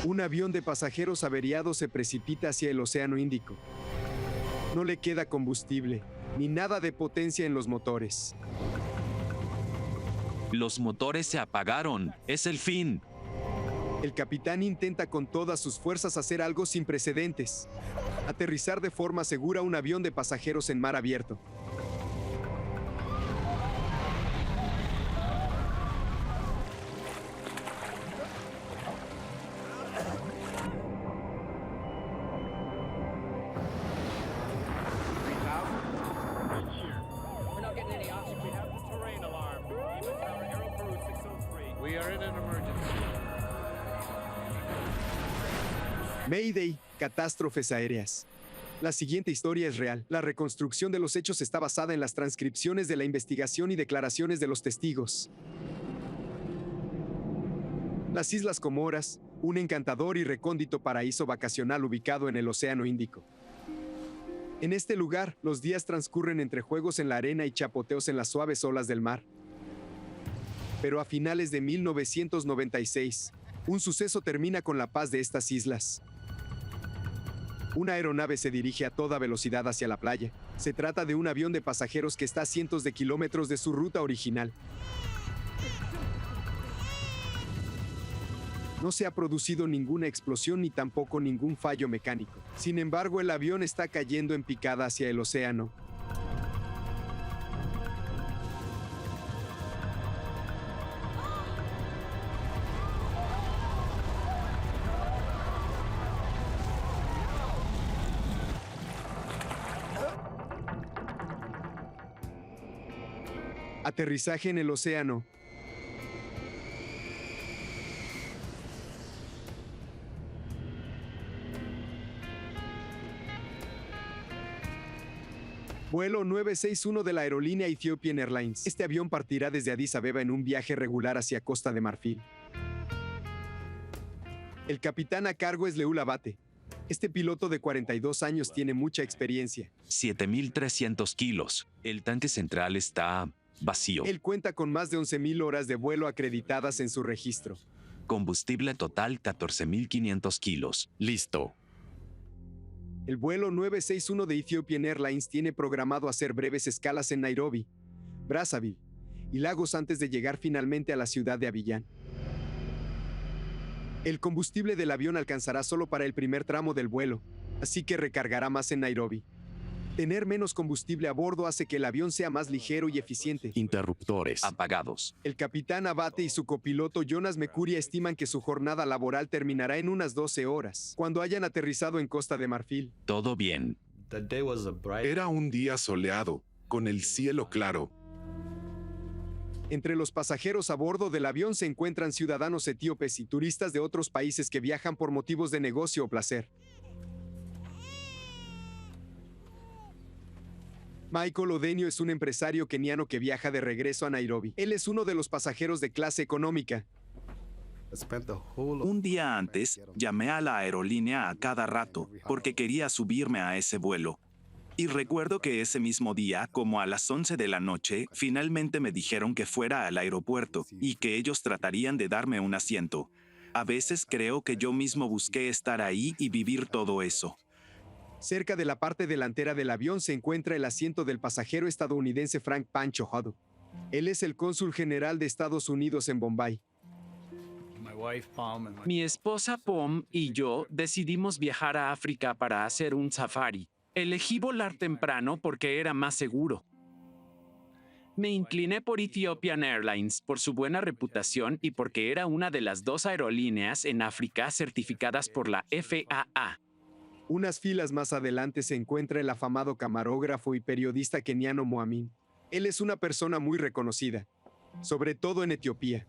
Un avión de pasajeros averiado se precipita hacia el Océano Índico. No le queda combustible, ni nada de potencia en los motores. Los motores se apagaron. Es el fin. El capitán intenta con todas sus fuerzas hacer algo sin precedentes: aterrizar de forma segura un avión de pasajeros en mar abierto. Mayday, catástrofes aéreas. La siguiente historia es real. La reconstrucción de los hechos está basada en las transcripciones de la investigación y declaraciones de los testigos. Las Islas Comoras, un encantador y recóndito paraíso vacacional ubicado en el Océano Índico. En este lugar, los días transcurren entre juegos en la arena y chapoteos en las suaves olas del mar. Pero a finales de 1996, un suceso termina con la paz de estas islas. Una aeronave se dirige a toda velocidad hacia la playa. Se trata de un avión de pasajeros que está a cientos de kilómetros de su ruta original. No se ha producido ninguna explosión ni tampoco ningún fallo mecánico. Sin embargo, el avión está cayendo en picada hacia el océano. Aterrizaje en el océano. Vuelo 961 de la aerolínea Ethiopian Airlines. Este avión partirá desde Addis Abeba en un viaje regular hacia Costa de Marfil. El capitán a cargo es Leul Abate. Este piloto de 42 años tiene mucha experiencia. 7.300 kilos. El tanque central está vacío. Él cuenta con más de 11.000 horas de vuelo acreditadas en su registro. Combustible total 14.500 kilos. Listo. El vuelo 961 de Ethiopian Airlines tiene programado hacer breves escalas en Nairobi, Brazzaville y Lagos antes de llegar finalmente a la ciudad de Abiyán. El combustible del avión alcanzará solo para el primer tramo del vuelo, así que recargará más en Nairobi. Tener menos combustible a bordo hace que el avión sea más ligero y eficiente. Interruptores apagados. El capitán Abate y su copiloto Jonas Mekuria estiman que su jornada laboral terminará en unas 12 horas, cuando hayan aterrizado en Costa de Marfil. Todo bien. Era un día soleado, con el cielo claro. Entre los pasajeros a bordo del avión se encuentran ciudadanos etíopes y turistas de otros países que viajan por motivos de negocio o placer. Michael Odenio es un empresario keniano que viaja de regreso a Nairobi. Él es uno de los pasajeros de clase económica. Un día antes, llamé a la aerolínea a cada rato porque quería subirme a ese vuelo. Y recuerdo que ese mismo día, como a las 11 de la noche, finalmente me dijeron que fuera al aeropuerto y que ellos tratarían de darme un asiento. A veces creo que yo mismo busqué estar ahí y vivir todo eso. Cerca de la parte delantera del avión se encuentra el asiento del pasajero estadounidense Frank Pancho Hodo. Él es el cónsul general de Estados Unidos en Bombay. Mi esposa Pom y yo decidimos viajar a África para hacer un safari. Elegí volar temprano porque era más seguro. Me incliné por Ethiopian Airlines por su buena reputación y porque era una de las 2 aerolíneas en África certificadas por la FAA. Unas filas más adelante se encuentra el afamado camarógrafo y periodista keniano Mo Amin. Él es una persona muy reconocida, sobre todo en Etiopía.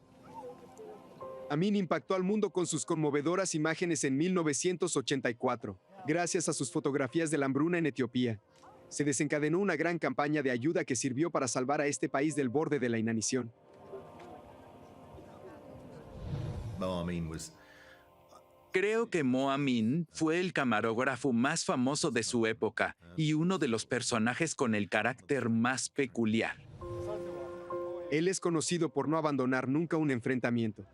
Amin impactó al mundo con sus conmovedoras imágenes en 1984. Gracias a sus fotografías de la hambruna en Etiopía, se desencadenó una gran campaña de ayuda que sirvió para salvar a este país del borde de la inanición. Creo que Mo Amin fue el camarógrafo más famoso de su época y uno de los personajes con el carácter más peculiar. Él es conocido por no abandonar nunca un enfrentamiento.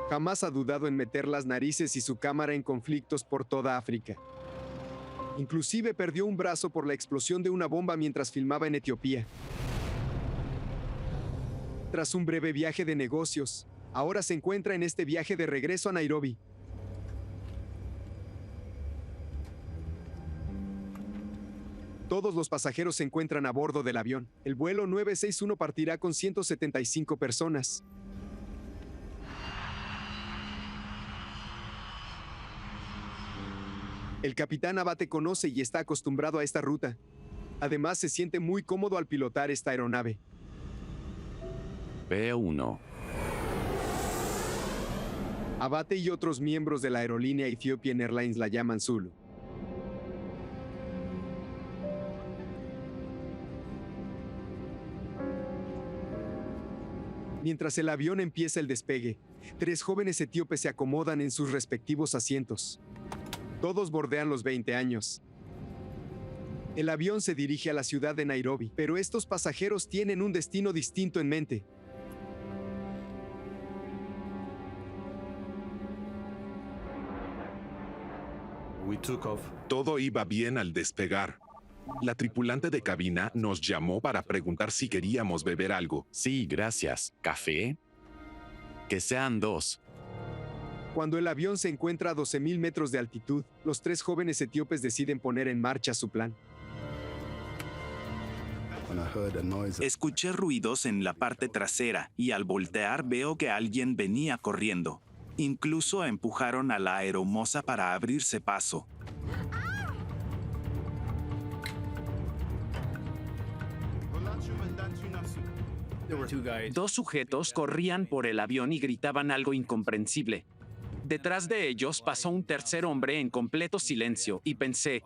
Jamás ha dudado en meter las narices y su cámara en conflictos por toda África. Inclusive perdió un brazo por la explosión de una bomba mientras filmaba en Etiopía. Tras un breve viaje de negocios, ahora se encuentra en este viaje de regreso a Nairobi. Todos los pasajeros se encuentran a bordo del avión. El vuelo 961 partirá con 175 personas. El capitán Abate conoce y está acostumbrado a esta ruta. Además, se siente muy cómodo al pilotar esta aeronave. B1. Abate y otros miembros de la aerolínea Ethiopian Airlines la llaman Zulu. Mientras el avión empieza el despegue, 3 jóvenes etíopes se acomodan en sus respectivos asientos. Todos bordean los 20 años. El avión se dirige a la ciudad de Nairobi, pero estos pasajeros tienen un destino distinto en mente. Todo iba bien al despegar. La tripulante de cabina nos llamó para preguntar si queríamos beber algo. Sí, gracias. ¿Café? Que sean 2. Cuando el avión se encuentra a 12,000 metros de altitud, los 3 jóvenes etíopes deciden poner en marcha su plan. Escuché ruidos en la parte trasera y al voltear veo que alguien venía corriendo. Incluso empujaron a la aeromoza para abrirse paso. Dos sujetos corrían por el avión y gritaban algo incomprensible. Detrás de ellos pasó un tercer hombre en completo silencio y pensé,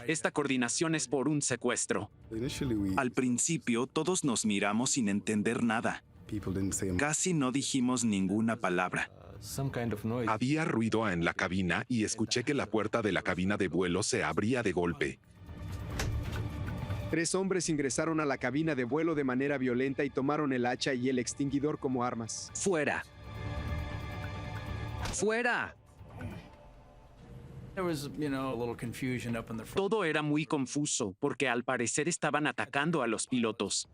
esta coordinación es por un secuestro. Al principio todos nos miramos sin entender nada. Casi no dijimos ninguna palabra. Había ruido en la cabina y escuché que la puerta de la cabina de vuelo se abría de golpe. 3 hombres ingresaron a la cabina de vuelo de manera violenta y tomaron el hacha y el extinguidor como armas. ¡Fuera! ¡Fuera! Todo era muy confuso porque al parecer estaban atacando a los pilotos.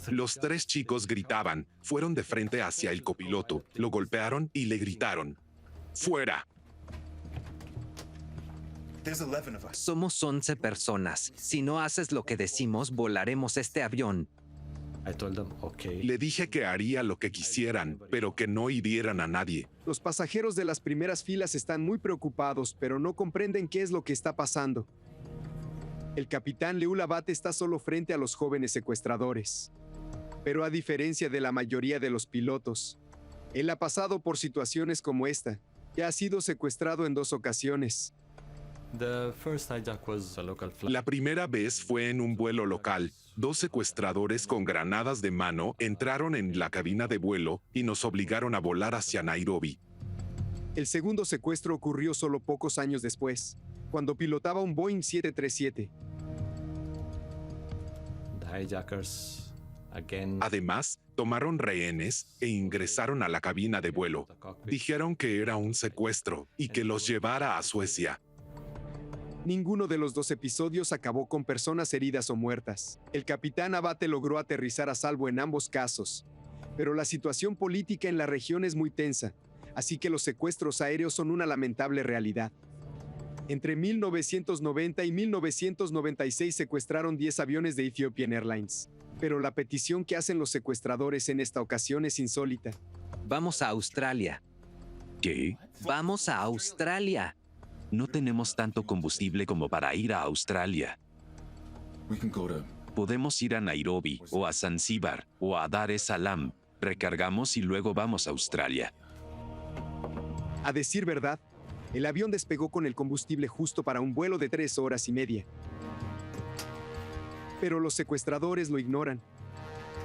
Los 3 chicos gritaban, fueron de frente hacia el copiloto, lo golpearon y le gritaron, ¡fuera! Somos 11 personas. Si no haces lo que decimos, volaremos este avión. Le dije que haría lo que quisieran, pero que no hirieran a nadie. Los pasajeros de las primeras filas están muy preocupados, pero no comprenden qué es lo que está pasando. El capitán Leul Abate está solo frente a los jóvenes secuestradores. Pero a diferencia de la mayoría de los pilotos, él ha pasado por situaciones como esta y ha sido secuestrado en 2 ocasiones. La primera vez fue en un vuelo local. 2 secuestradores con granadas de mano entraron en la cabina de vuelo y nos obligaron a volar hacia Nairobi. El segundo secuestro ocurrió solo pocos años después, cuando pilotaba un Boeing 737. Además, tomaron rehenes e ingresaron a la cabina de vuelo. Dijeron que era un secuestro y que los llevara a Suecia. Ninguno de los 2 episodios acabó con personas heridas o muertas. El capitán Abate logró aterrizar a salvo en ambos casos, pero la situación política en la región es muy tensa, así que los secuestros aéreos son una lamentable realidad. Entre 1990 y 1996 secuestraron 10 aviones de Ethiopian Airlines, pero la petición que hacen los secuestradores en esta ocasión es insólita. Vamos a Australia. ¿Qué? ¡Vamos a Australia! No tenemos tanto combustible como para ir a Australia. Podemos ir a Nairobi, o a Zanzíbar, o a Dar es Salaam. Recargamos y luego vamos a Australia. A decir verdad, el avión despegó con el combustible justo para un vuelo de 3 horas y media. Pero los secuestradores lo ignoran.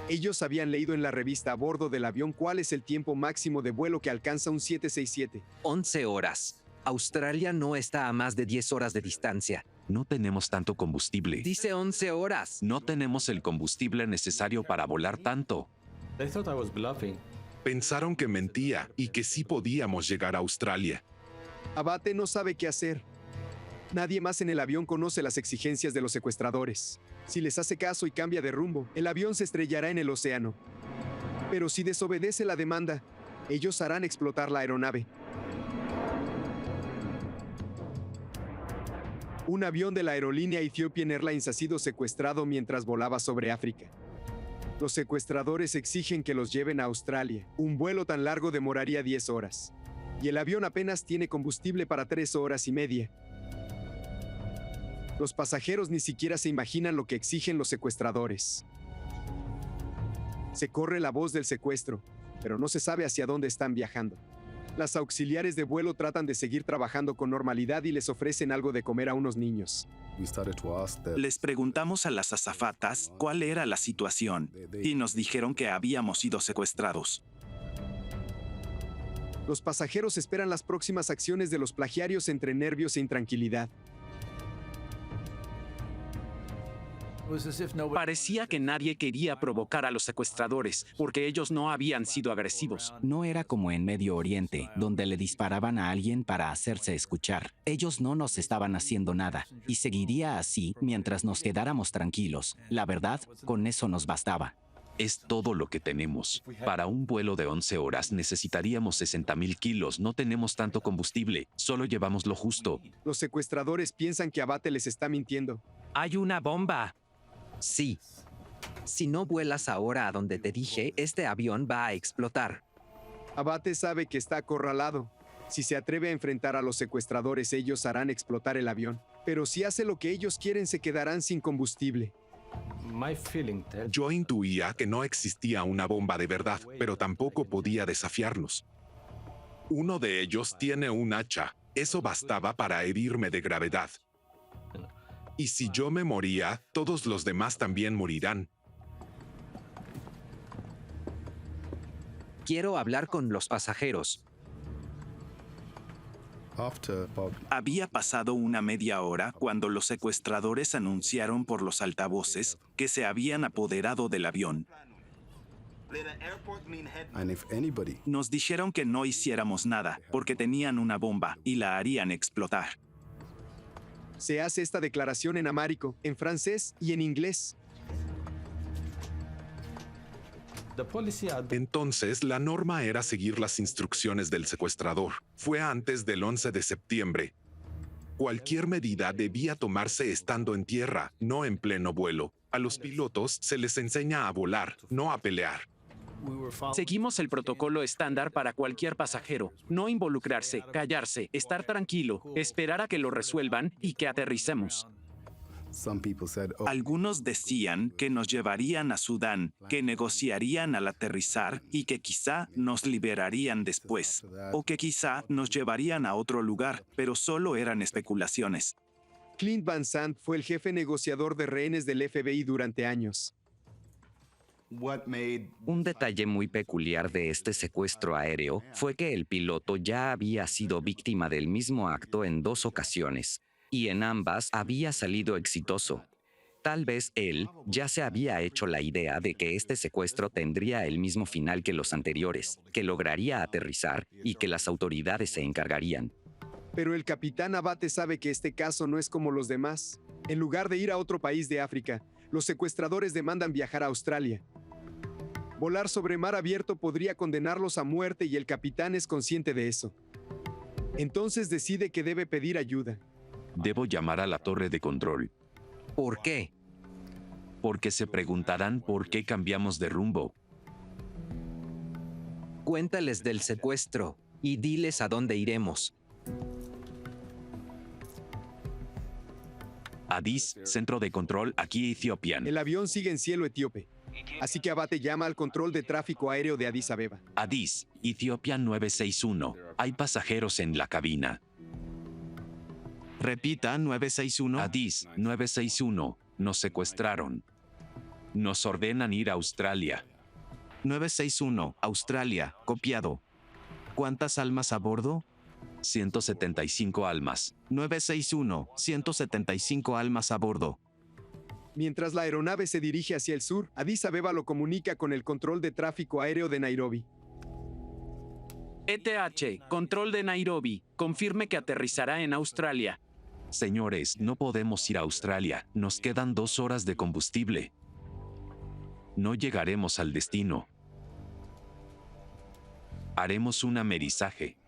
Ellos habían leído en la revista a bordo del avión cuál es el tiempo máximo de vuelo que alcanza un 767. 11 horas. Australia no está a más de 10 horas de distancia. No tenemos tanto combustible. Dice 11 horas. No tenemos el combustible necesario para volar tanto. Pensaron que mentía y que sí podíamos llegar a Australia. Abate no sabe qué hacer. Nadie más en el avión conoce las exigencias de los secuestradores. Si les hace caso y cambia de rumbo, el avión se estrellará en el océano. Pero si desobedece la demanda, ellos harán explotar la aeronave. Un avión de la aerolínea Ethiopian Airlines ha sido secuestrado mientras volaba sobre África. Los secuestradores exigen que los lleven a Australia. Un vuelo tan largo demoraría 10 horas. Y el avión apenas tiene combustible para 3 horas y media. Los pasajeros ni siquiera se imaginan lo que exigen los secuestradores. Se corre la voz del secuestro, pero no se sabe hacia dónde están viajando. Las auxiliares de vuelo tratan de seguir trabajando con normalidad y les ofrecen algo de comer a unos niños. Les preguntamos a las azafatas cuál era la situación y nos dijeron que habíamos sido secuestrados. Los pasajeros esperan las próximas acciones de los plagiarios entre nervios e intranquilidad. Parecía que nadie quería provocar a los secuestradores, porque ellos no habían sido agresivos. No era como en Medio Oriente, donde le disparaban a alguien para hacerse escuchar. Ellos no nos estaban haciendo nada, y seguiría así mientras nos quedáramos tranquilos. La verdad, con eso nos bastaba. Es todo lo que tenemos. Para un vuelo de 11 horas necesitaríamos 60,000 kilos. No tenemos tanto combustible, solo llevamos lo justo. Los secuestradores piensan que Abate les está mintiendo. ¡Hay una bomba! Sí. Si no vuelas ahora a donde te dije, este avión va a explotar. Abate sabe que está acorralado. Si se atreve a enfrentar a los secuestradores, ellos harán explotar el avión. Pero si hace lo que ellos quieren, se quedarán sin combustible. Yo intuía que no existía una bomba de verdad, pero tampoco podía desafiarnos. Uno de ellos tiene un hacha. Eso bastaba para herirme de gravedad. Y si yo me moría, todos los demás también morirán. Quiero hablar con los pasajeros. Había pasado una media hora cuando los secuestradores anunciaron por los altavoces que se habían apoderado del avión. Nos dijeron que no hiciéramos nada porque tenían una bomba y la harían explotar. Se hace esta declaración en amárico, en francés y en inglés. Entonces, la norma era seguir las instrucciones del secuestrador. Fue antes del 11 de septiembre. Cualquier medida debía tomarse estando en tierra, no en pleno vuelo. A los pilotos se les enseña a volar, no a pelear. Seguimos el protocolo estándar para cualquier pasajero. No involucrarse, callarse, estar tranquilo, esperar a que lo resuelvan y que aterricemos. Algunos decían que nos llevarían a Sudán, que negociarían al aterrizar y que quizá nos liberarían después, o que quizá nos llevarían a otro lugar, pero solo eran especulaciones. Clint Van Sant fue el jefe negociador de rehenes del FBI durante años. Un detalle muy peculiar de este secuestro aéreo fue que el piloto ya había sido víctima del mismo acto en 2 ocasiones, y en ambas había salido exitoso. Tal vez él ya se había hecho la idea de que este secuestro tendría el mismo final que los anteriores, que lograría aterrizar y que las autoridades se encargarían. Pero el capitán Abate sabe que este caso no es como los demás. En lugar de ir a otro país de África, los secuestradores demandan viajar a Australia. Volar sobre mar abierto podría condenarlos a muerte y el capitán es consciente de eso. Entonces decide que debe pedir ayuda. Debo llamar a la torre de control. ¿Por qué? Porque se preguntarán por qué cambiamos de rumbo. Cuéntales del secuestro y diles a dónde iremos. Addis, centro de control, aquí Ethiopian. El avión sigue en cielo etíope. Así que Abate llama al control de tráfico aéreo de Addis Abeba. Addis, Ethiopian 961. Hay pasajeros en la cabina. Repita, 961. Addis, 961. Nos secuestraron. Nos ordenan ir a Australia. 961, Australia, copiado. ¿Cuántas almas a bordo? 175 almas. 961, 175 almas a bordo. Mientras la aeronave se dirige hacia el sur, Addis Abeba lo comunica con el control de tráfico aéreo de Nairobi. ETH, control de Nairobi, confirme que aterrizará en Australia. Señores, no podemos ir a Australia, nos quedan 2 horas de combustible. No llegaremos al destino. Haremos un amerizaje.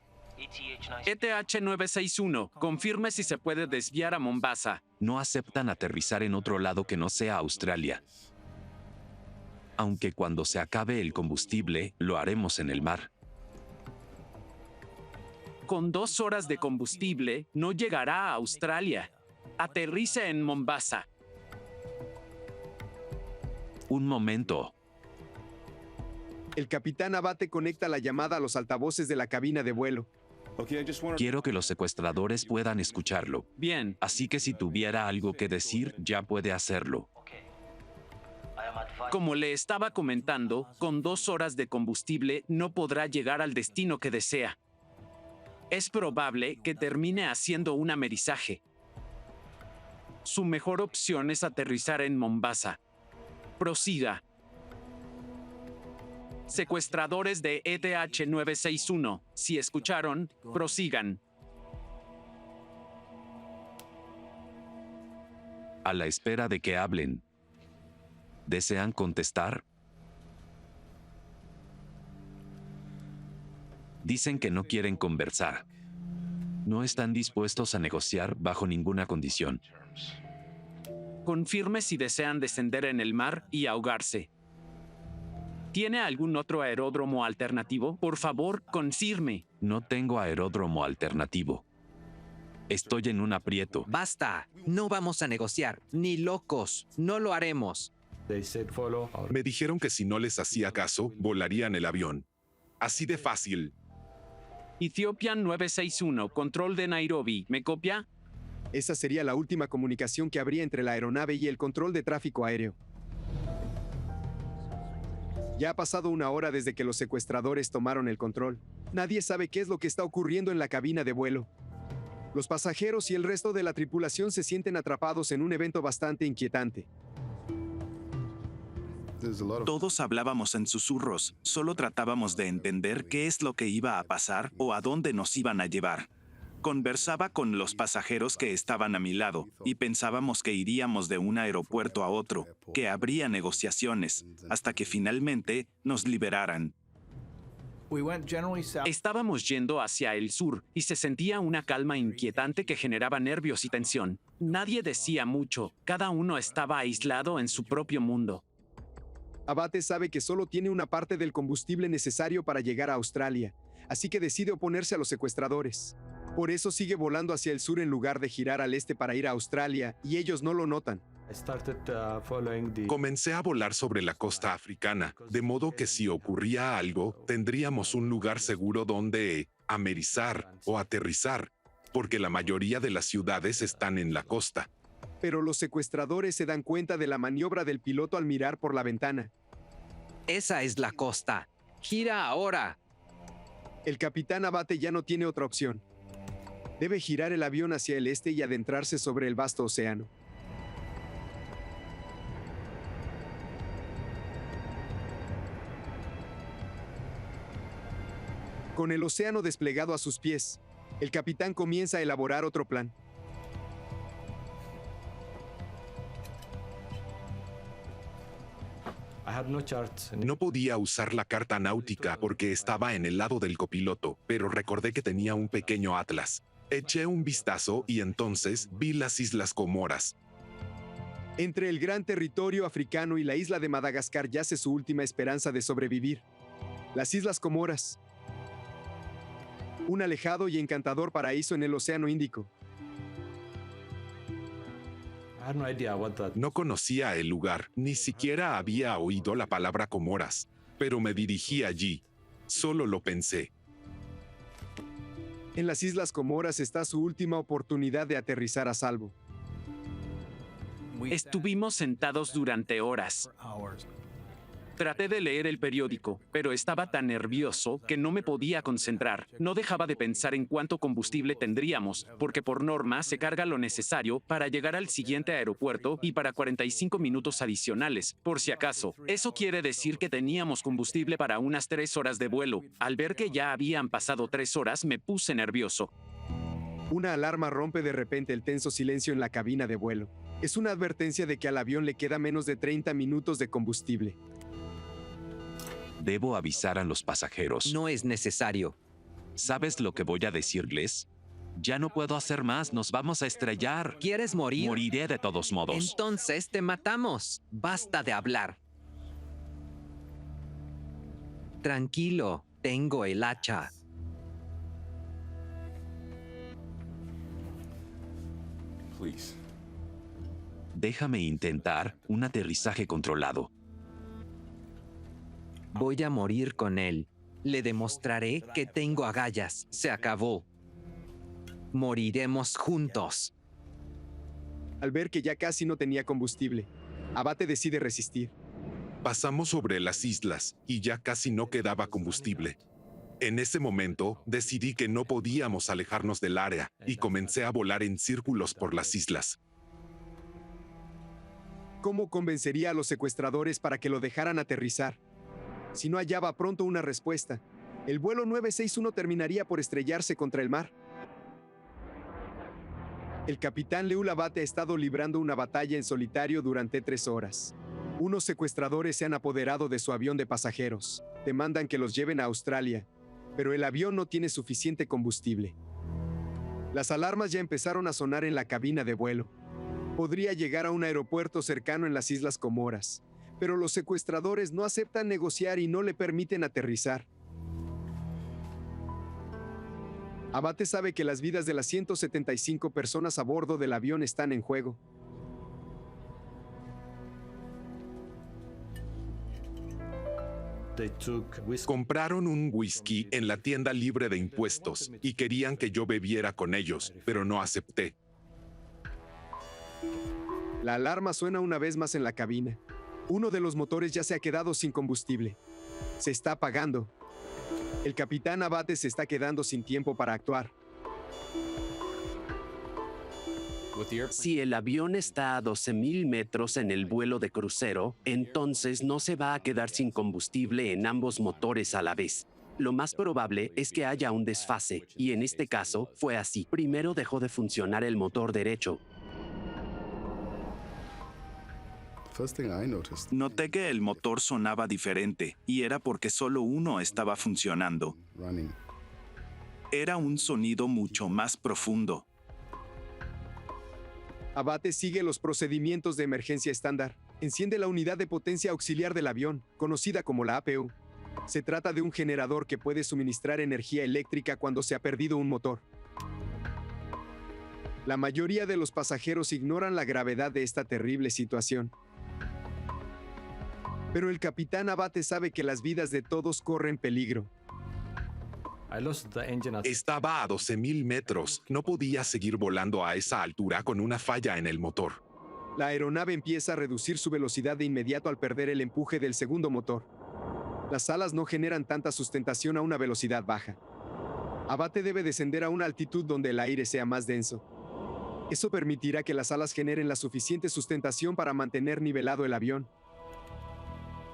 ETH 961, confirme si se puede desviar a Mombasa. No aceptan aterrizar en otro lado que no sea Australia. Aunque cuando se acabe el combustible, lo haremos en el mar. Con 2 horas de combustible, no llegará a Australia. Aterrice en Mombasa. Un momento. El capitán Abate conecta la llamada a los altavoces de la cabina de vuelo. Quiero que los secuestradores puedan escucharlo. Bien, Así que si tuviera algo que decir, ya puede hacerlo. como le estaba comentando, con 2 horas de combustible no podrá llegar al destino que desea. Es probable que termine haciendo un amerizaje. Su mejor opción es aterrizar en Mombasa. Prosiga. Secuestradores de ETH 961, si escucharon, prosigan. A la espera de que hablen. ¿Desean contestar? Dicen que no quieren conversar. No están dispuestos a negociar bajo ninguna condición. Confirme si desean descender en el mar y ahogarse. ¿Tiene algún otro aeródromo alternativo? Por favor, confirme. No tengo aeródromo alternativo. Estoy en un aprieto. Basta, no vamos a negociar, ni locos, no lo haremos. Me dijeron que si no les hacía caso, volarían el avión. Así de fácil. Ethiopian 961, control de Nairobi, ¿me copia? Esa sería la última comunicación que habría entre la aeronave y el control de tráfico aéreo. Ya ha pasado 1 hora desde que los secuestradores tomaron el control. Nadie sabe qué es lo que está ocurriendo en la cabina de vuelo. Los pasajeros y el resto de la tripulación se sienten atrapados en un evento bastante inquietante. Todos hablábamos en susurros, solo tratábamos de entender qué es lo que iba a pasar o a dónde nos iban a llevar. Conversaba con los pasajeros que estaban a mi lado y pensábamos que iríamos de un aeropuerto a otro, que habría negociaciones, hasta que finalmente nos liberaran. Estábamos yendo hacia el sur y se sentía una calma inquietante que generaba nervios y tensión. Nadie decía mucho, cada uno estaba aislado en su propio mundo. Abate sabe que solo tiene una parte del combustible necesario para llegar a Australia, así que decide oponerse a los secuestradores. Por eso sigue volando hacia el sur en lugar de girar al este para ir a Australia, y ellos no lo notan. Comencé a volar sobre la costa africana, de modo que si ocurría algo, tendríamos un lugar seguro donde amerizar o aterrizar, porque la mayoría de las ciudades están en la costa. Pero los secuestradores se dan cuenta de la maniobra del piloto al mirar por la ventana. Esa es la costa. Gira ahora. El capitán Abate ya no tiene otra opción. Debe girar el avión hacia el este y adentrarse sobre el vasto océano. Con el océano desplegado a sus pies, el capitán comienza a elaborar otro plan. No podía usar la carta náutica porque estaba en el lado del copiloto, pero recordé que tenía un pequeño atlas. Eché un vistazo y entonces vi las Islas Comoras. Entre el gran territorio africano y la isla de Madagascar yace su última esperanza de sobrevivir. Las Islas Comoras. Un alejado y encantador paraíso en el Océano Índico. No conocía el lugar, ni siquiera había oído la palabra Comoras, pero me dirigí allí. Solo lo pensé. En las Islas Comoras está su última oportunidad de aterrizar a salvo. Estuvimos sentados durante horas. Traté de leer el periódico, pero estaba tan nervioso que no me podía concentrar. No dejaba de pensar en cuánto combustible tendríamos, porque por norma se carga lo necesario para llegar al siguiente aeropuerto y para 45 minutos adicionales, por si acaso. Eso quiere decir que teníamos combustible para unas 3 horas de vuelo. Al ver que ya habían pasado 3 horas, me puse nervioso. Una alarma rompe de repente el tenso silencio en la cabina de vuelo. Es una advertencia de que al avión le queda menos de 30 minutos de combustible. Debo avisar a los pasajeros. No es necesario. ¿Sabes lo que voy a decirles? Ya no puedo hacer más, nos vamos a estrellar. ¿Quieres morir? Moriré de todos modos. Entonces te matamos. Basta de hablar. Tranquilo, tengo el hacha. Déjame intentar un aterrizaje controlado. Voy a morir con él. Le demostraré que tengo agallas. Se acabó. Moriremos juntos. Al ver que ya casi no tenía combustible, Abate decide resistir. Pasamos sobre las islas y ya casi no quedaba combustible. En ese momento, decidí que no podíamos alejarnos del área y comencé a volar en círculos por las islas. ¿Cómo convencería a los secuestradores para que lo dejaran aterrizar? Si no hallaba pronto una respuesta, el vuelo 961 terminaría por estrellarse contra el mar. El capitán Leul Abate ha estado librando una batalla en solitario durante 3 horas. Unos secuestradores se han apoderado de su avión de pasajeros. Demandan que los lleven a Australia, pero el avión no tiene suficiente combustible. Las alarmas ya empezaron a sonar en la cabina de vuelo. Podría llegar a un aeropuerto cercano en las Islas Comoras, pero los secuestradores no aceptan negociar y no le permiten aterrizar. Abate sabe que las vidas de las 175 personas a bordo del avión están en juego. Compraron un whisky en la tienda libre de impuestos y querían que yo bebiera con ellos, pero no acepté. La alarma suena una vez más en la cabina. Uno de los motores ya se ha quedado sin combustible. Se está apagando. El capitán Abate se está quedando sin tiempo para actuar. Si el avión está a 12,000 metros en el vuelo de crucero, entonces no se va a quedar sin combustible en ambos motores a la vez. Lo más probable es que haya un desfase, y en este caso fue así. Primero dejó de funcionar el motor derecho. Noté que el motor sonaba diferente, y era porque solo uno estaba funcionando. Era un sonido mucho más profundo. Abate sigue los procedimientos de emergencia estándar. Enciende la unidad de potencia auxiliar del avión, conocida como la APU. Se trata de un generador que puede suministrar energía eléctrica cuando se ha perdido un motor. La mayoría de los pasajeros ignoran la gravedad de esta terrible situación. Pero el capitán Abate sabe que las vidas de todos corren peligro. Estaba a 12,000 metros. No podía seguir volando a esa altura con una falla en el motor. La aeronave empieza a reducir su velocidad de inmediato al perder el empuje del segundo motor. Las alas no generan tanta sustentación a una velocidad baja. Abate debe descender a una altitud donde el aire sea más denso. Eso permitirá que las alas generen la suficiente sustentación para mantener nivelado el avión.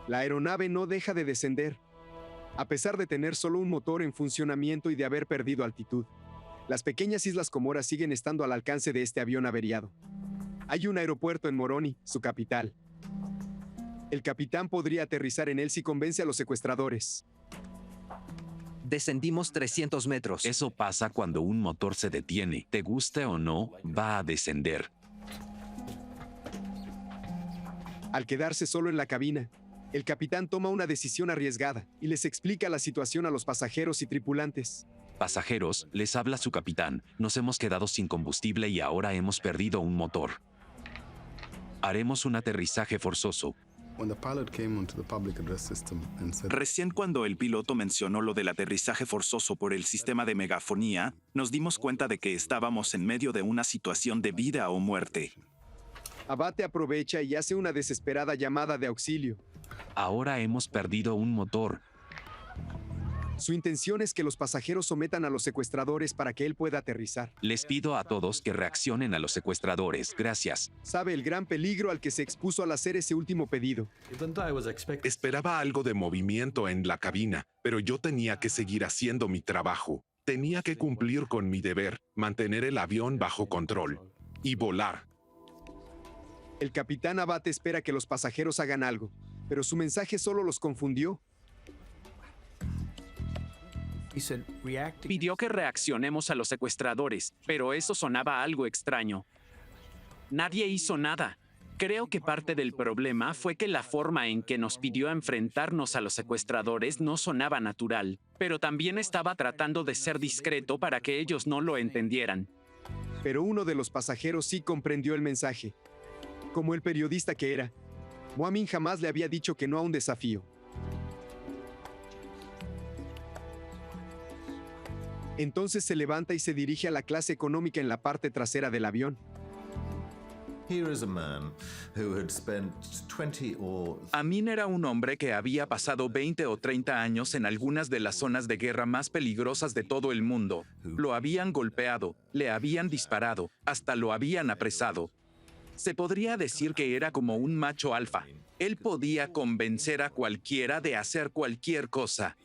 La aeronave no deja de descender, a pesar de tener solo un motor en funcionamiento y de haber perdido altitud. Las pequeñas Islas Comoras siguen estando al alcance de este avión averiado. Hay un aeropuerto en Moroni, su capital. El capitán podría aterrizar en él si convence a los secuestradores. Descendimos 300 metros. Eso pasa cuando un motor se detiene. Te guste o no, va a descender. Al quedarse solo en la cabina, el capitán toma una decisión arriesgada y les explica la situación a los pasajeros y tripulantes. Pasajeros, les habla su capitán. Nos hemos quedado sin combustible y ahora hemos perdido un motor. Haremos un aterrizaje forzoso. Recién cuando el piloto mencionó lo del aterrizaje forzoso por el sistema de megafonía, nos dimos cuenta de que estábamos en medio de una situación de vida o muerte. Abate aprovecha y hace una desesperada llamada de auxilio. Ahora hemos perdido un motor. Su intención es que los pasajeros sometan a los secuestradores para que él pueda aterrizar. Les pido a todos que reaccionen a los secuestradores. Gracias. Sabe el gran peligro al que se expuso al hacer ese último pedido. Esperaba algo de movimiento en la cabina, pero yo tenía que seguir haciendo mi trabajo. Tenía que cumplir con mi deber, mantener el avión bajo control y volar. El capitán Abate espera que los pasajeros hagan algo, pero su mensaje solo los confundió. Pidió que reaccionemos a los secuestradores, pero eso sonaba algo extraño. Nadie hizo nada. Creo que parte del problema fue que la forma en que nos pidió enfrentarnos a los secuestradores no sonaba natural, pero también estaba tratando de ser discreto para que ellos no lo entendieran. Pero uno de los pasajeros sí comprendió el mensaje. Como el periodista que era, Muamin jamás le había dicho que no a un desafío. Entonces se levanta y se dirige a la clase económica en la parte trasera del avión. Amin era un hombre que había pasado 20 o 30 años en algunas de las zonas de guerra más peligrosas de todo el mundo. Lo habían golpeado, le habían disparado, hasta lo habían apresado. Se podría decir que era como un macho alfa. Él podía convencer a cualquiera de hacer cualquier cosa.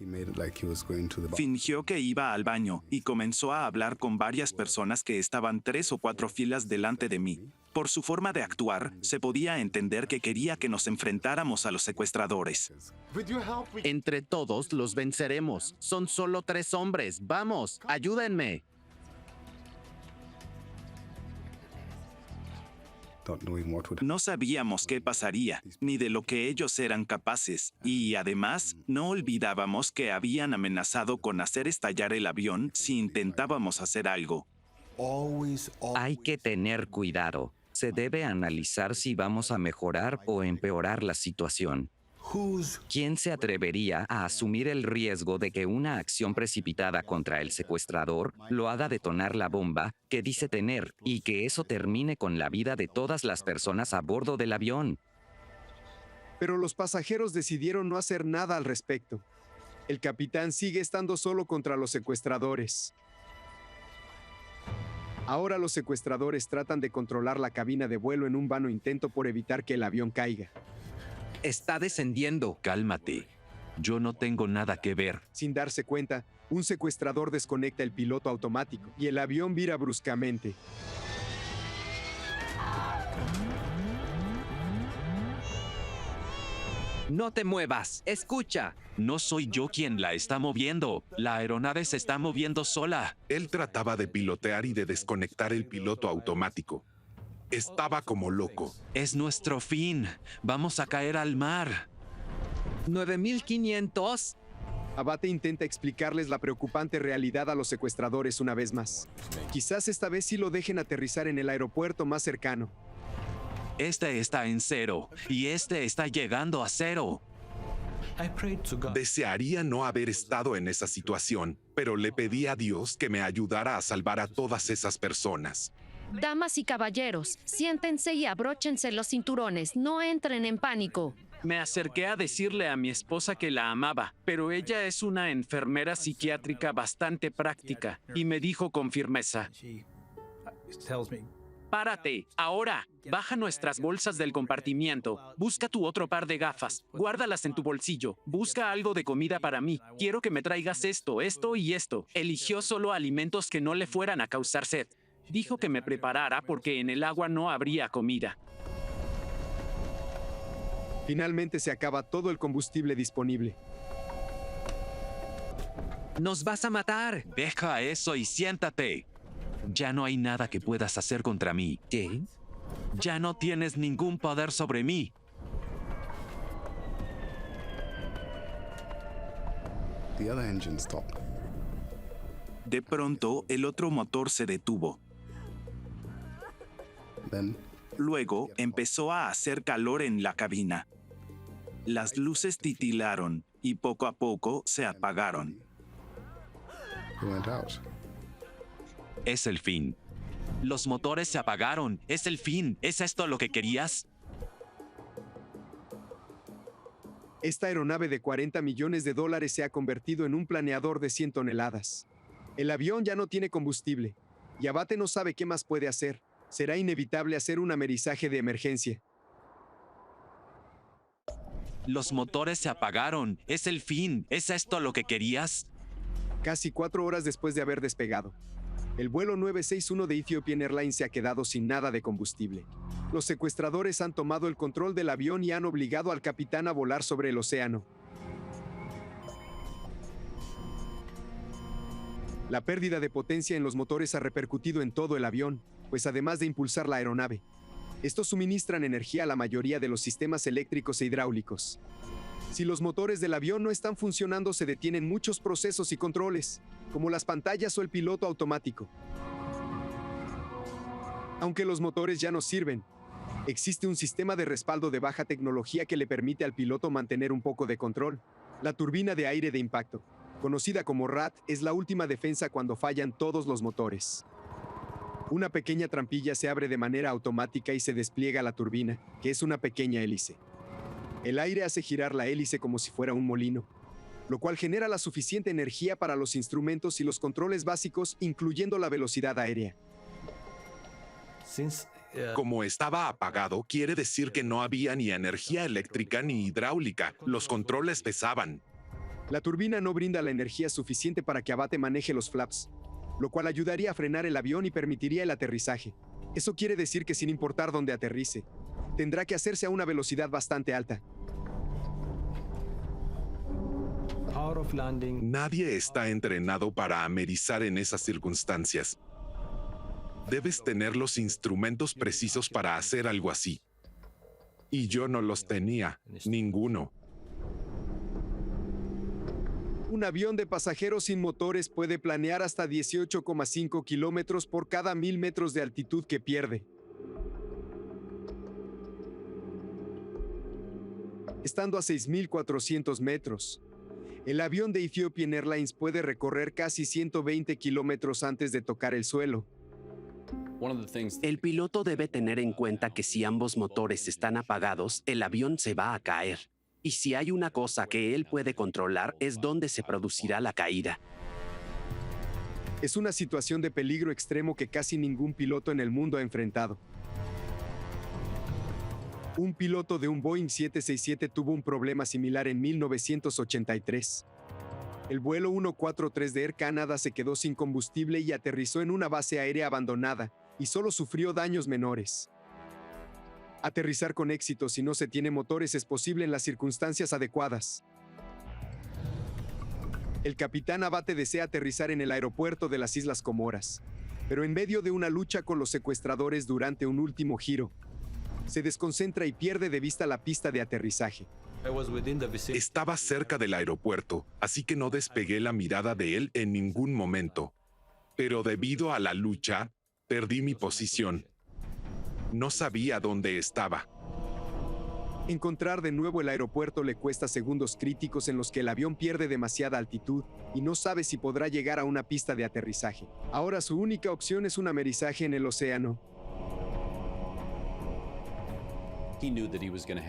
Fingió que iba al baño y comenzó a hablar con varias personas que estaban 3 o 4 filas delante de mí. Por su forma de actuar, se podía entender que quería que nos enfrentáramos a los secuestradores. Entre todos los venceremos. Son solo 3 hombres. Vamos, ayúdenme. No sabíamos qué pasaría, ni de lo que ellos eran capaces, y además no olvidábamos que habían amenazado con hacer estallar el avión si intentábamos hacer algo. Hay que tener cuidado. Se debe analizar si vamos a mejorar o empeorar la situación. ¿Quién se atrevería a asumir el riesgo de que una acción precipitada contra el secuestrador lo haga detonar la bomba que dice tener y que eso termine con la vida de todas las personas a bordo del avión? Pero los pasajeros decidieron no hacer nada al respecto. El capitán sigue estando solo contra los secuestradores. Ahora los secuestradores tratan de controlar la cabina de vuelo en un vano intento por evitar que el avión caiga. Está descendiendo. Cálmate. Yo no tengo nada que ver. Sin darse cuenta, un secuestrador desconecta el piloto automático y el avión vira bruscamente. No te muevas. Escucha. No soy yo quien la está moviendo. La aeronave se está moviendo sola. Él trataba de pilotear y de desconectar el piloto automático. Estaba como loco. Es nuestro fin. Vamos a caer al mar. 9500. Abate intenta explicarles la preocupante realidad a los secuestradores una vez más. Quizás esta vez sí lo dejen aterrizar en el aeropuerto más cercano. Este está en 0 y este está llegando a 0. Desearía no haber estado en esa situación, pero le pedí a Dios que me ayudara a salvar a todas esas personas. Damas y caballeros, siéntense y abróchense los cinturones, no entren en pánico. Me acerqué a decirle a mi esposa que la amaba, pero ella es una enfermera psiquiátrica bastante práctica y me dijo con firmeza: «Párate, ahora, baja nuestras bolsas del compartimiento, busca tu otro par de gafas, guárdalas en tu bolsillo, busca algo de comida para mí, quiero que me traigas esto, esto y esto». Eligió solo alimentos que no le fueran a causar sed. Dijo que me preparara porque en el agua no habría comida. Finalmente se acaba todo el combustible disponible. ¡Nos vas a matar! Deja eso y siéntate. Ya no hay nada que puedas hacer contra mí. ¿Qué? Ya no tienes ningún poder sobre mí. De pronto, el otro motor se detuvo. Luego empezó a hacer calor en la cabina. Las luces titilaron y poco a poco se apagaron. Es el fin. Los motores se apagaron. Es el fin. ¿Es esto lo que querías? Esta aeronave de $40 millones se ha convertido en un planeador de 100 toneladas. El avión ya no tiene combustible, y Abate no sabe qué más puede hacer. Será inevitable hacer un amerizaje de emergencia. Los motores se apagaron. Es el fin. ¿Es esto lo que querías? Casi 4 horas después de haber despegado, el vuelo 961 de Ethiopian Airlines se ha quedado sin nada de combustible. Los secuestradores han tomado el control del avión y han obligado al capitán a volar sobre el océano. La pérdida de potencia en los motores ha repercutido en todo el avión, pues además de impulsar la aeronave, estos suministran energía a la mayoría de los sistemas eléctricos e hidráulicos. Si los motores del avión no están funcionando, se detienen muchos procesos y controles, como las pantallas o el piloto automático. Aunque los motores ya no sirven, existe un sistema de respaldo de baja tecnología que le permite al piloto mantener un poco de control. La turbina de aire de impacto, conocida como RAT, es la última defensa cuando fallan todos los motores. Una pequeña trampilla se abre de manera automática y se despliega la turbina, que es una pequeña hélice. El aire hace girar la hélice como si fuera un molino, lo cual genera la suficiente energía para los instrumentos y los controles básicos, incluyendo la velocidad aérea. Como estaba apagado, quiere decir que no había ni energía eléctrica ni hidráulica. Los controles pesaban. La turbina no brinda la energía suficiente para que Abate maneje los flaps, lo cual ayudaría a frenar el avión y permitiría el aterrizaje. Eso quiere decir que sin importar dónde aterrice, tendrá que hacerse a una velocidad bastante alta. Nadie está entrenado para amerizar en esas circunstancias. Debes tener los instrumentos precisos para hacer algo así. Y yo no los tenía, ninguno. Un avión de pasajeros sin motores puede planear hasta 18,5 kilómetros por cada 1000 metros de altitud que pierde. Estando a 6,400 metros, el avión de Ethiopian Airlines puede recorrer casi 120 kilómetros antes de tocar el suelo. El piloto debe tener en cuenta que si ambos motores están apagados, el avión se va a caer. Y si hay una cosa que él puede controlar, es dónde se producirá la caída. Es una situación de peligro extremo que casi ningún piloto en el mundo ha enfrentado. Un piloto de un Boeing 767 tuvo un problema similar en 1983. El vuelo 143 de Air Canada se quedó sin combustible y aterrizó en una base aérea abandonada, y solo sufrió daños menores. Aterrizar con éxito si no se tiene motores es posible en las circunstancias adecuadas. El capitán Abate desea aterrizar en el aeropuerto de las Islas Comoras, pero en medio de una lucha con los secuestradores durante un último giro, se desconcentra y pierde de vista la pista de aterrizaje. Estaba cerca del aeropuerto, así que no despegué la mirada de él en ningún momento. Pero debido a la lucha, perdí mi posición. No sabía dónde estaba. Encontrar de nuevo el aeropuerto le cuesta segundos críticos en los que el avión pierde demasiada altitud y no sabe si podrá llegar a una pista de aterrizaje. Ahora su única opción es un amerizaje en el océano.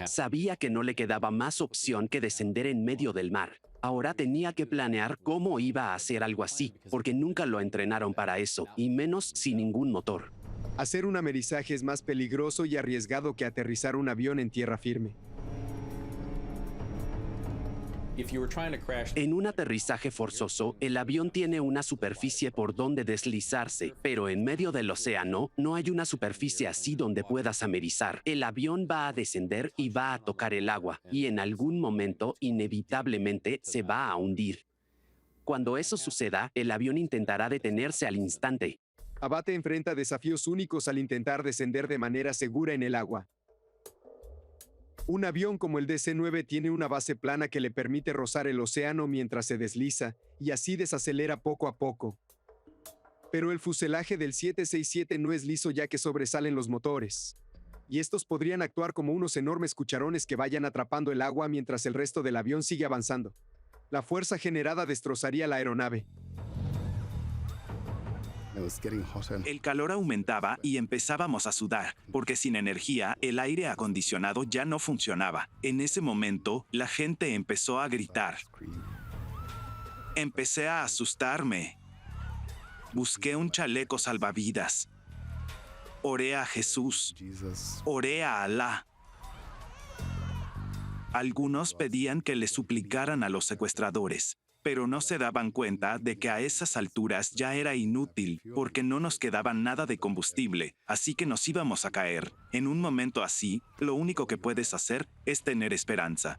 Sabía que no le quedaba más opción que descender en medio del mar. Ahora tenía que planear cómo iba a hacer algo así, porque nunca lo entrenaron para eso, y menos sin ningún motor. Hacer un amerizaje es más peligroso y arriesgado que aterrizar un avión en tierra firme. En un aterrizaje forzoso, el avión tiene una superficie por donde deslizarse, pero en medio del océano no hay una superficie así donde puedas amerizar. El avión va a descender y va a tocar el agua, y en algún momento, inevitablemente, se va a hundir. Cuando eso suceda, el avión intentará detenerse al instante. Abate enfrenta desafíos únicos al intentar descender de manera segura en el agua. Un avión como el DC-9 tiene una base plana que le permite rozar el océano mientras se desliza, y así desacelera poco a poco. Pero el fuselaje del 767 no es liso ya que sobresalen los motores. Y estos podrían actuar como unos enormes cucharones que vayan atrapando el agua mientras el resto del avión sigue avanzando. La fuerza generada destrozaría la aeronave. El calor aumentaba y empezábamos a sudar, porque sin energía el aire acondicionado ya no funcionaba. En ese momento, la gente empezó a gritar. Empecé a asustarme. Busqué un chaleco salvavidas. Oré a Jesús. Oré a Alá. Algunos pedían que le suplicaran a los secuestradores, pero no se daban cuenta de que a esas alturas ya era inútil porque no nos quedaba nada de combustible, así que nos íbamos a caer. En un momento así, lo único que puedes hacer es tener esperanza.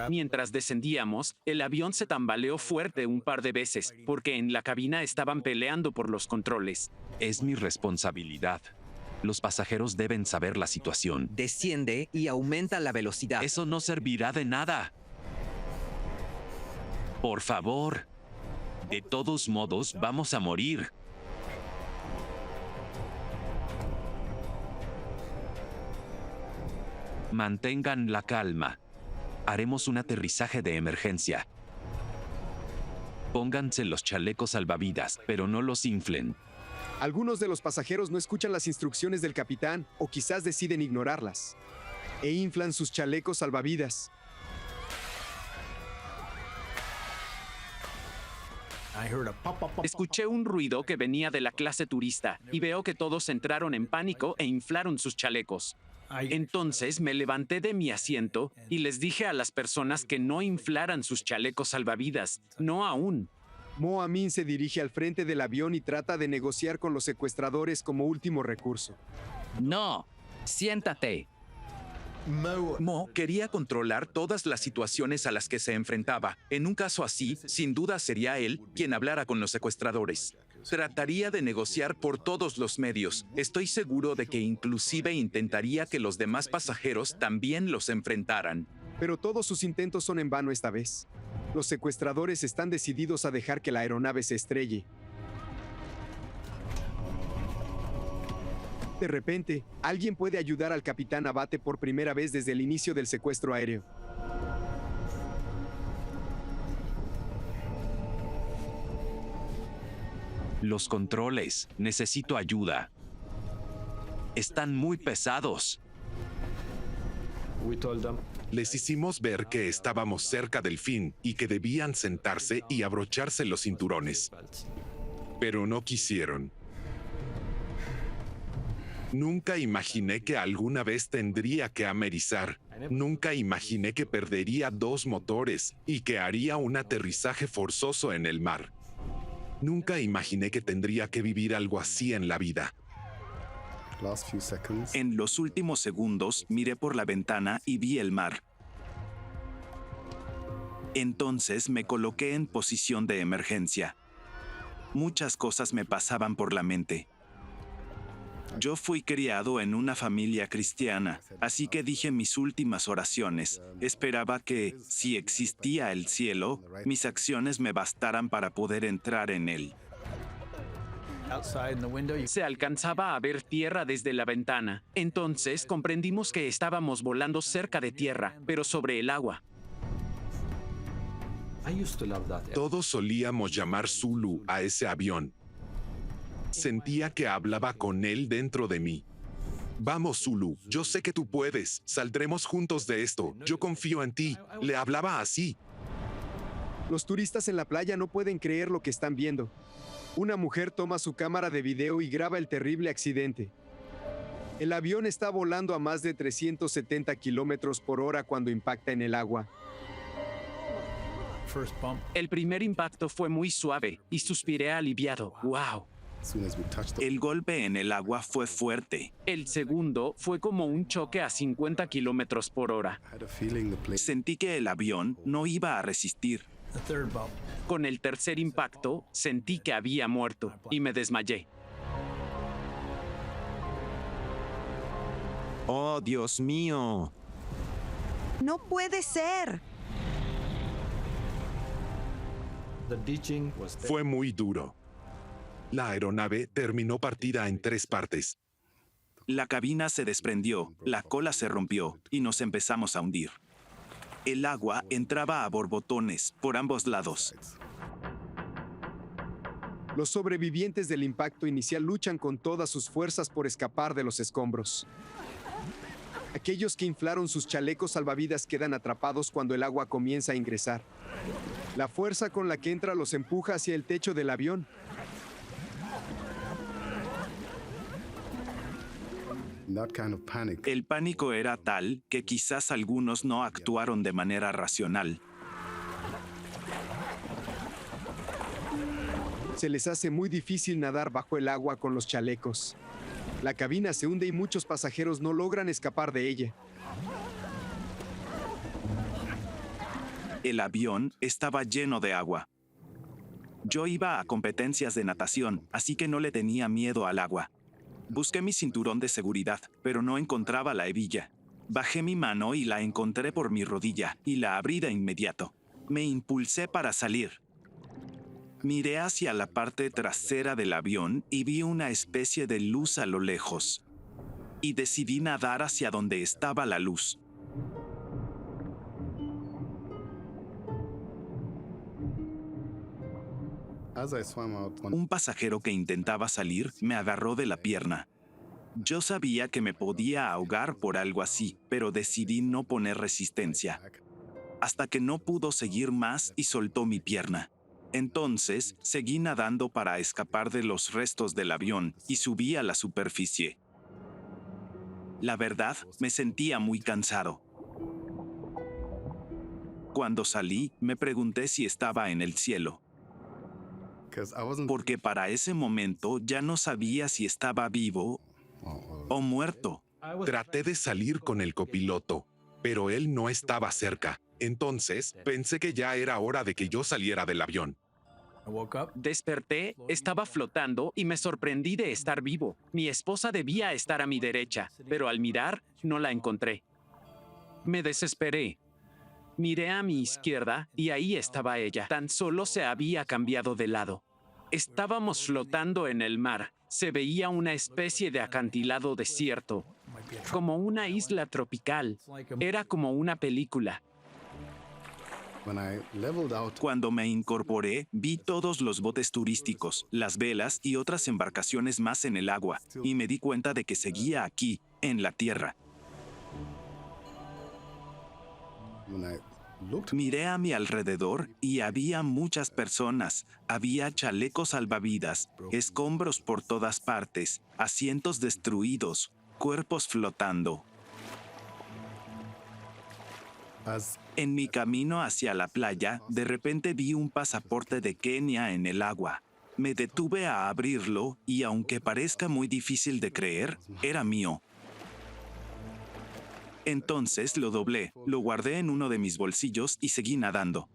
Mientras descendíamos, el avión se tambaleó fuerte un par de veces, porque en la cabina estaban peleando por los controles. Es mi responsabilidad. Los pasajeros deben saber la situación. Desciende y aumenta la velocidad. Eso no servirá de nada. Por favor. De todos modos, vamos a morir. Mantengan la calma. Haremos un aterrizaje de emergencia. Pónganse los chalecos salvavidas, pero no los inflen. Algunos de los pasajeros no escuchan las instrucciones del capitán o quizás deciden ignorarlas e inflan sus chalecos salvavidas. Escuché un ruido que venía de la clase turista y veo que todos entraron en pánico e inflaron sus chalecos. Entonces me levanté de mi asiento y les dije a las personas que no inflaran sus chalecos salvavidas, no aún. Mo Amin se dirige al frente del avión y trata de negociar con los secuestradores como último recurso. No, siéntate. Mo quería controlar todas las situaciones a las que se enfrentaba. En un caso así, sin duda sería él quien hablara con los secuestradores. Trataría de negociar por todos los medios. Estoy seguro de que inclusive intentaría que los demás pasajeros también los enfrentaran. Pero todos sus intentos son en vano esta vez. Los secuestradores están decididos a dejar que la aeronave se estrelle. De repente, alguien puede ayudar al capitán Abate por primera vez desde el inicio del secuestro aéreo. Los controles. Necesito ayuda. Están muy pesados. Les hicimos ver que estábamos cerca del fin y que debían sentarse y abrocharse los cinturones. Pero no quisieron. Nunca imaginé que alguna vez tendría que amerizar. Nunca imaginé que perdería 2 motores y que haría un aterrizaje forzoso en el mar. Nunca imaginé que tendría que vivir algo así en la vida. En los últimos segundos miré por la ventana y vi el mar. Entonces me coloqué en posición de emergencia. Muchas cosas me pasaban por la mente. Yo fui criado en una familia cristiana, así que dije mis últimas oraciones. Esperaba que, si existía el cielo, mis acciones me bastaran para poder entrar en él. Se alcanzaba a ver tierra desde la ventana. Entonces comprendimos que estábamos volando cerca de tierra, pero sobre el agua. Todos solíamos llamar Zulu a ese avión. Sentía que hablaba con él dentro de mí. Vamos, Zulu, yo sé que tú puedes. Saldremos juntos de esto. Yo confío en ti. Le hablaba así. Los turistas en la playa no pueden creer lo que están viendo. Una mujer toma su cámara de video y graba el terrible accidente. El avión está volando a más de 370 kilómetros por hora cuando impacta en el agua. El primer impacto fue muy suave y suspiré aliviado. ¡Wow! El golpe en el agua fue fuerte. El segundo fue como un choque a 50 kilómetros por hora. Sentí que el avión no iba a resistir. Con el tercer impacto, sentí que había muerto y me desmayé. ¡Oh, Dios mío! ¡No puede ser! Fue muy duro. La aeronave terminó partida en 3 partes. La cabina se desprendió, la cola se rompió y nos empezamos a hundir. El agua entraba a borbotones por ambos lados. Los sobrevivientes del impacto inicial luchan con todas sus fuerzas por escapar de los escombros. Aquellos que inflaron sus chalecos salvavidas quedan atrapados cuando el agua comienza a ingresar. La fuerza con la que entra los empuja hacia el techo del avión. El pánico era tal que quizás algunos no actuaron de manera racional. Se les hace muy difícil nadar bajo el agua con los chalecos. La cabina se hunde y muchos pasajeros no logran escapar de ella. El avión estaba lleno de agua. Yo iba a competencias de natación, así que no le tenía miedo al agua. Busqué mi cinturón de seguridad, pero no encontraba la hebilla. Bajé mi mano y la encontré por mi rodilla, y la abrí de inmediato. Me impulsé para salir. Miré hacia la parte trasera del avión y vi una especie de luz a lo lejos. Y decidí nadar hacia donde estaba la luz. Un pasajero que intentaba salir me agarró de la pierna. Yo sabía que me podía ahogar por algo así, pero decidí no poner resistencia. Hasta que no pudo seguir más y soltó mi pierna. Entonces, seguí nadando para escapar de los restos del avión y subí a la superficie. La verdad, me sentía muy cansado. Cuando salí, me pregunté si estaba en el cielo. Porque para ese momento ya no sabía si estaba vivo o muerto. Traté de salir con el copiloto, pero él no estaba cerca. Entonces, pensé que ya era hora de que yo saliera del avión. Desperté, estaba flotando y me sorprendí de estar vivo. Mi esposa debía estar a mi derecha, pero al mirar, no la encontré. Me desesperé. Miré a mi izquierda y ahí estaba ella. Tan solo se había cambiado de lado. Estábamos flotando en el mar. Se veía una especie de acantilado desierto, como una isla tropical. Era como una película. Cuando me incorporé, vi todos los botes turísticos, las velas y otras embarcaciones más en el agua, y me di cuenta de que seguía aquí, en la tierra. Miré a mi alrededor y había muchas personas. Había chalecos salvavidas, escombros por todas partes, asientos destruidos, cuerpos flotando. En mi camino hacia la playa, de repente vi un pasaporte de Kenia en el agua. Me detuve a abrirlo y, aunque parezca muy difícil de creer, era mío. Entonces lo doblé, lo guardé en uno de mis bolsillos y seguí nadando.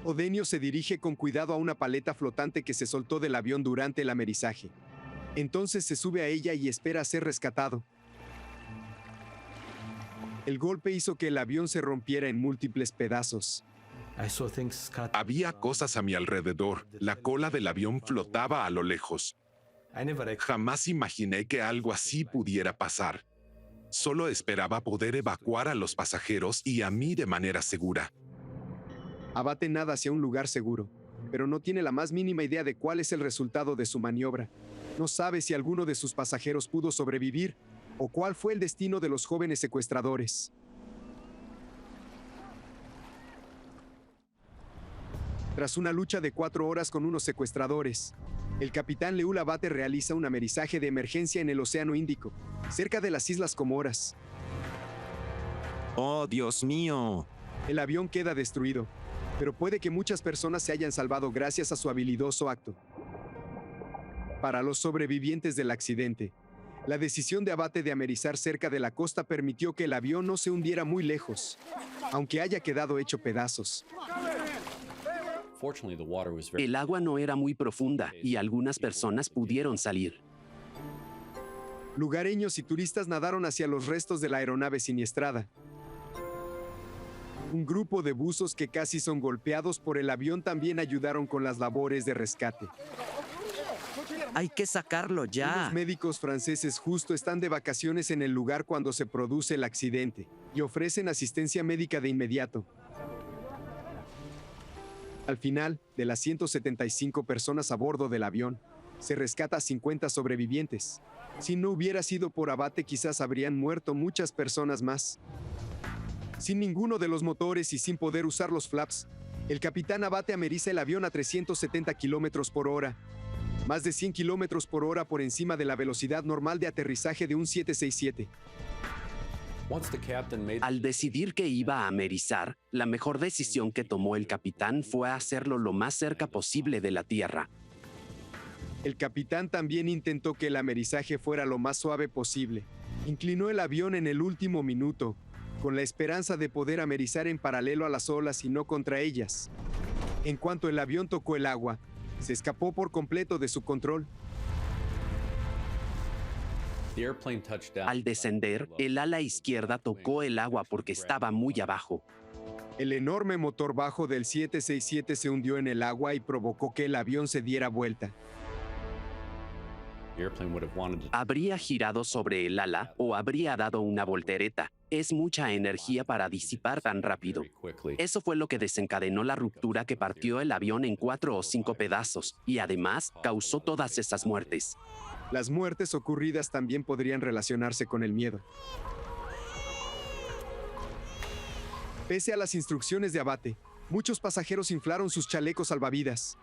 Odenio se dirige con cuidado a una paleta flotante que se soltó del avión durante el amerizaje. Entonces se sube a ella y espera ser rescatado. El golpe hizo que el avión se rompiera en múltiples pedazos. Había cosas a mi alrededor. La cola del avión flotaba a lo lejos. Jamás imaginé que algo así pudiera pasar. Solo esperaba poder evacuar a los pasajeros y a mí de manera segura. Abate nada hacia un lugar seguro, pero no tiene la más mínima idea de cuál es el resultado de su maniobra. No sabe si alguno de sus pasajeros pudo sobrevivir o cuál fue el destino de los jóvenes secuestradores. Tras una lucha de 4 horas con unos secuestradores, el capitán Leul Abate realiza un amerizaje de emergencia en el Océano Índico, cerca de las Islas Comoras. ¡Oh, Dios mío! El avión queda destruido, pero puede que muchas personas se hayan salvado gracias a su habilidoso acto. Para los sobrevivientes del accidente, la decisión de Abate de amerizar cerca de la costa permitió que el avión no se hundiera muy lejos, aunque haya quedado hecho pedazos. El agua no era muy profunda y algunas personas pudieron salir. Lugareños y turistas nadaron hacia los restos de la aeronave siniestrada. Un grupo de buzos que casi son golpeados por el avión también ayudaron con las labores de rescate. Hay que sacarlo ya. Los médicos franceses justo están de vacaciones en el lugar cuando se produce el accidente y ofrecen asistencia médica de inmediato. Al final, de las 175 personas a bordo del avión, se rescata a 50 sobrevivientes. Si no hubiera sido por Abate, quizás habrían muerto muchas personas más. Sin ninguno de los motores y sin poder usar los flaps, el capitán Abate ameriza el avión a 370 kilómetros por hora, más de 100 kilómetros por hora por encima de la velocidad normal de aterrizaje de un 767. Al decidir que iba a amerizar, la mejor decisión que tomó el capitán fue hacerlo lo más cerca posible de la tierra. El capitán también intentó que el amerizaje fuera lo más suave posible. Inclinó el avión en el último minuto, con la esperanza de poder amerizar en paralelo a las olas y no contra ellas. En cuanto el avión tocó el agua, se escapó por completo de su control. Al descender, el ala izquierda tocó el agua porque estaba muy abajo. El enorme motor bajo del 767 se hundió en el agua y provocó que el avión se diera vuelta. Habría girado sobre el ala o habría dado una voltereta. Es mucha energía para disipar tan rápido. Eso fue lo que desencadenó la ruptura que partió el avión en 4 o 5 pedazos y además causó todas esas muertes. Las muertes ocurridas también podrían relacionarse con el miedo. Pese a las instrucciones de Abate, muchos pasajeros inflaron sus chalecos salvavidas.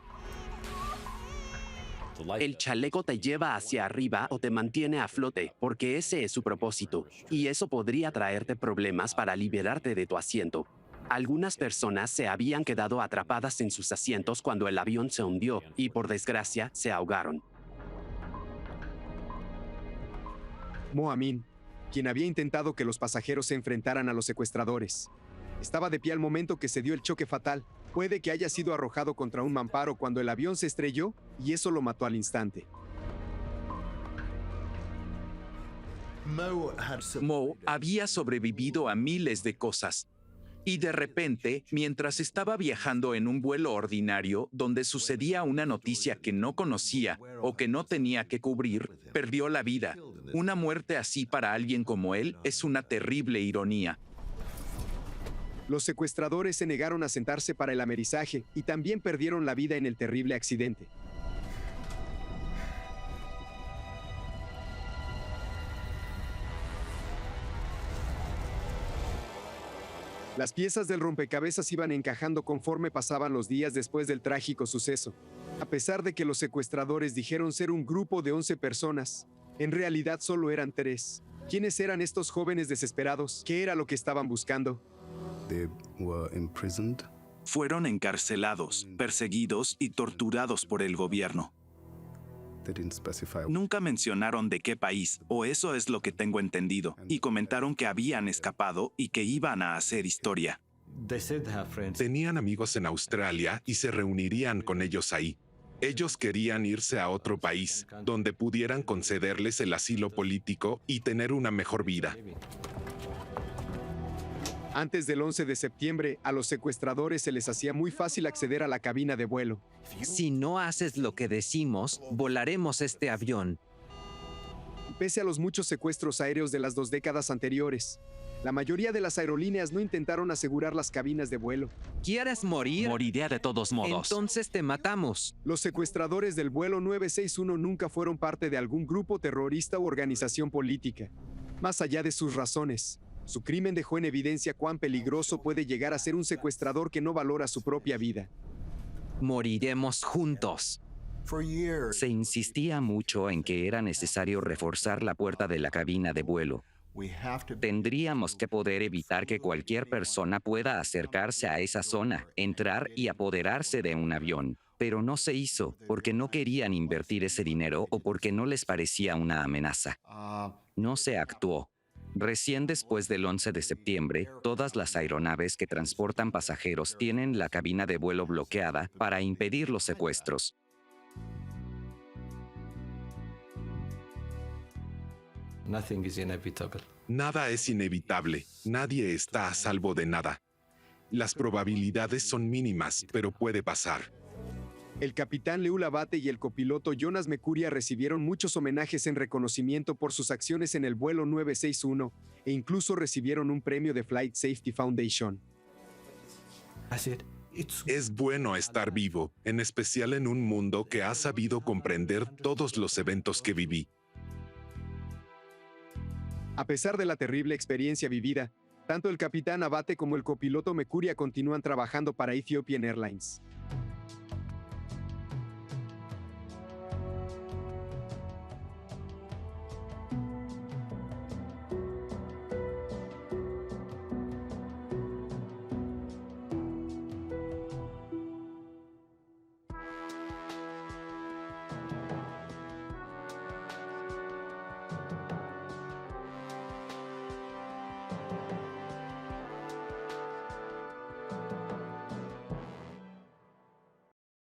El chaleco te lleva hacia arriba o te mantiene a flote, porque ese es su propósito, y eso podría traerte problemas para liberarte de tu asiento. Algunas personas se habían quedado atrapadas en sus asientos cuando el avión se hundió y, por desgracia, se ahogaron. Mo Amin, quien había intentado que los pasajeros se enfrentaran a los secuestradores, estaba de pie al momento que se dio el choque fatal. Puede que haya sido arrojado contra un mamparo cuando el avión se estrelló y eso lo mató al instante. Mo había sobrevivido a miles de cosas. Y de repente, mientras estaba viajando en un vuelo ordinario donde sucedía una noticia que no conocía o que no tenía que cubrir, perdió la vida. Una muerte así para alguien como él es una terrible ironía. Los secuestradores se negaron a sentarse para el amerizaje y también perdieron la vida en el terrible accidente. Las piezas del rompecabezas iban encajando conforme pasaban los días después del trágico suceso. A pesar de que los secuestradores dijeron ser un grupo de 11 personas, en realidad solo eran 3. ¿Quiénes eran estos jóvenes desesperados? ¿Qué era lo que estaban buscando? Fueron encarcelados, perseguidos y torturados por el gobierno. Nunca mencionaron de qué país, o eso es lo que tengo entendido, y comentaron que habían escapado y que iban a hacer historia. Tenían amigos en Australia y se reunirían con ellos ahí. Ellos querían irse a otro país, donde pudieran concederles el asilo político y tener una mejor vida. Antes del 11 de septiembre, a los secuestradores se les hacía muy fácil acceder a la cabina de vuelo. Si no haces lo que decimos, volaremos este avión. Pese a los muchos secuestros aéreos de las 2 décadas anteriores, la mayoría de las aerolíneas no intentaron asegurar las cabinas de vuelo. ¿Quieres morir? Moriré de todos modos. Entonces te matamos. Los secuestradores del vuelo 961 nunca fueron parte de algún grupo terrorista u organización política. Más allá de sus razones, su crimen dejó en evidencia cuán peligroso puede llegar a ser un secuestrador que no valora su propia vida. Moriremos juntos. Se insistía mucho en que era necesario reforzar la puerta de la cabina de vuelo. Tendríamos que poder evitar que cualquier persona pueda acercarse a esa zona, entrar y apoderarse de un avión. Pero no se hizo porque no querían invertir ese dinero o porque no les parecía una amenaza. No se actuó. Recién después del 11 de septiembre, todas las aeronaves que transportan pasajeros tienen la cabina de vuelo bloqueada para impedir los secuestros. Nada es inevitable. Nadie está a salvo de nada. Las probabilidades son mínimas, pero puede pasar. El capitán Leul Abate y el copiloto Jonas Mecuria recibieron muchos homenajes en reconocimiento por sus acciones en el vuelo 961 e incluso recibieron un premio de Flight Safety Foundation. Es bueno estar vivo, en especial en un mundo que ha sabido comprender todos los eventos que viví. A pesar de la terrible experiencia vivida, tanto el capitán Abate como el copiloto Mekuria continúan trabajando para Ethiopian Airlines.